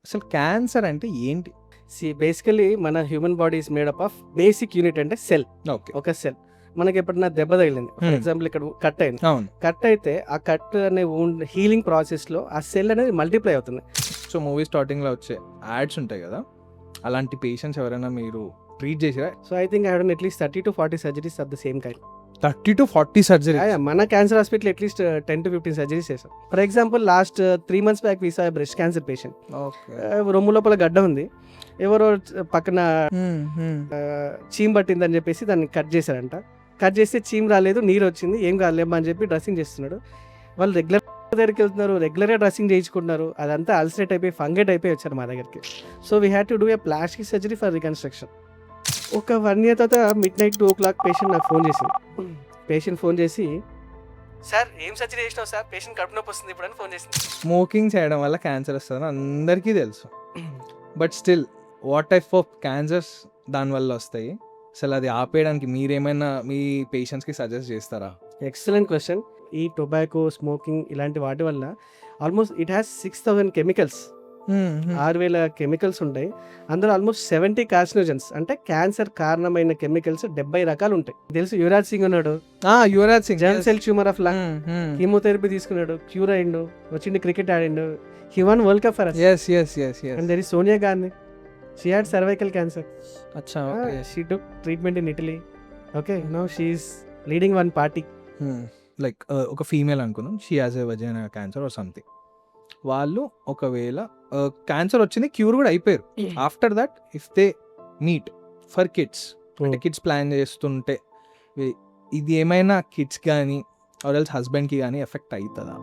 అసలు క్యాన్సర్ అంటే ఏంటి? బేసికలీ మన human body is made up of basic unit అంటే సెల్. ఓకే. ఒక సెల్. మనకి ఎప్పుడన్నా దెబ్బ తగిలింది, ఫర్ ఎగ్జాంపుల్ ఇక్కడ కట్ అయింది, అవును. కట్ అయితే ఆ కట్ అనే హీలింగ్ ప్రాసెస్లో ఆ సెల్ అనేది మల్టిప్లై అవుతుంది. సో మూవీ స్టార్టింగ్లో వచ్చే యాడ్స్ ఉంటాయి కదా, అలాంటి పేషెంట్స్ ఎవరైనా మీరు ట్రీట్ చేసిరా? So I think I have done at least 30 to 40 surgeries of the same kind. 30 to 40 surgery? మన cancer hospital at least 10 to 15 surgeries చేసాం. For example last 3 months back we saw breast cancer patient. రొమ్ము లోపల గడ్డ ఉంది, ఎవరో పక్కన చీమ్ పట్టిందని చెప్పేసి దాన్ని కట్ చేశారంట. కట్ చేస్తే చీమ్ రాలేదు, నీరు వచ్చింది, ఏం కాలేమ్మా అని చెప్పి డ్రెస్సింగ్ చేస్తున్నాడు. వాళ్ళు రెగ్యులర్ దగ్గరికి వెళ్తున్నారు, రెగ్యులర్గా డ్రెస్సింగ్ చేయించుకుంటున్నారు, అదంతా అల్సరేట్ అయిపోయి ఫంగేట్ అయిపోయి వచ్చారు మా దగ్గరికి. So we had to do a plastic surgery for reconstruction. ఒక 1 year తర్వాత midnight 2 o'clock పేషెంట్ నాకు ఫోన్ చేసింది. పేషెంట్ ఫోన్ చేసి, సార్ ఏం సర్జరీ చేసినావు సార్, పేషెంట్ కడుపు నొప్పి వస్తుంది ఇప్పుడు అని ఫోన్ చేసింది. స్మోకింగ్ చేయడం వల్ల క్యాన్సర్ వస్తుందని అందరికీ తెలుసు, but still what type of cancers దానివల్ల వస్తాయి? అసలు అది ఆపేయడానికి మీరేమైనా మీ పేషెంట్స్కి సజెస్ట్ చేస్తారా? Excellent question. ఈ టొబాకో, స్మోకింగ్ ఇలాంటి వాటి వల్ల almost it has 6,000 chemicals, 6,000 chemicals ఉంటాయి. అందులో ఆల్మోస్ట్ 70 కార్సినోజన్స్, అంటే క్యాన్సర్ కారణమైన కెమికల్స్ 70 రకాలు ఉంటాయి. తెలుసు యువరాజ్ సింగ్ ఉన్నాడు, Yuvraj Singh, germ cell tumour of lung, chemotherapy తీసుకున్నాడు, క్యూర్ అయిండు, వచ్చిండు క్రికెట్ ఆడిండు, he won world cup for us. And there is Sonia Gandhi, she had cervical cancer. అచ్చా, She took treatment in Italy. Okay, now she is leading one party. Like ఒక female అనుకుందాం, she has a వజైనా cancer or something. వాళ్ళు ఒకవేళ cancer వచ్చింది, cure కూడా అయిపోయారు. After that if they meet for kids, అంటే kids plan చేస్తుంటే ఇది ఏమైనా కిడ్స్ కానీ ఆర్ ఎల్స్ హస్బెండ్కి కానీ ఎఫెక్ట్ అవుతుందా?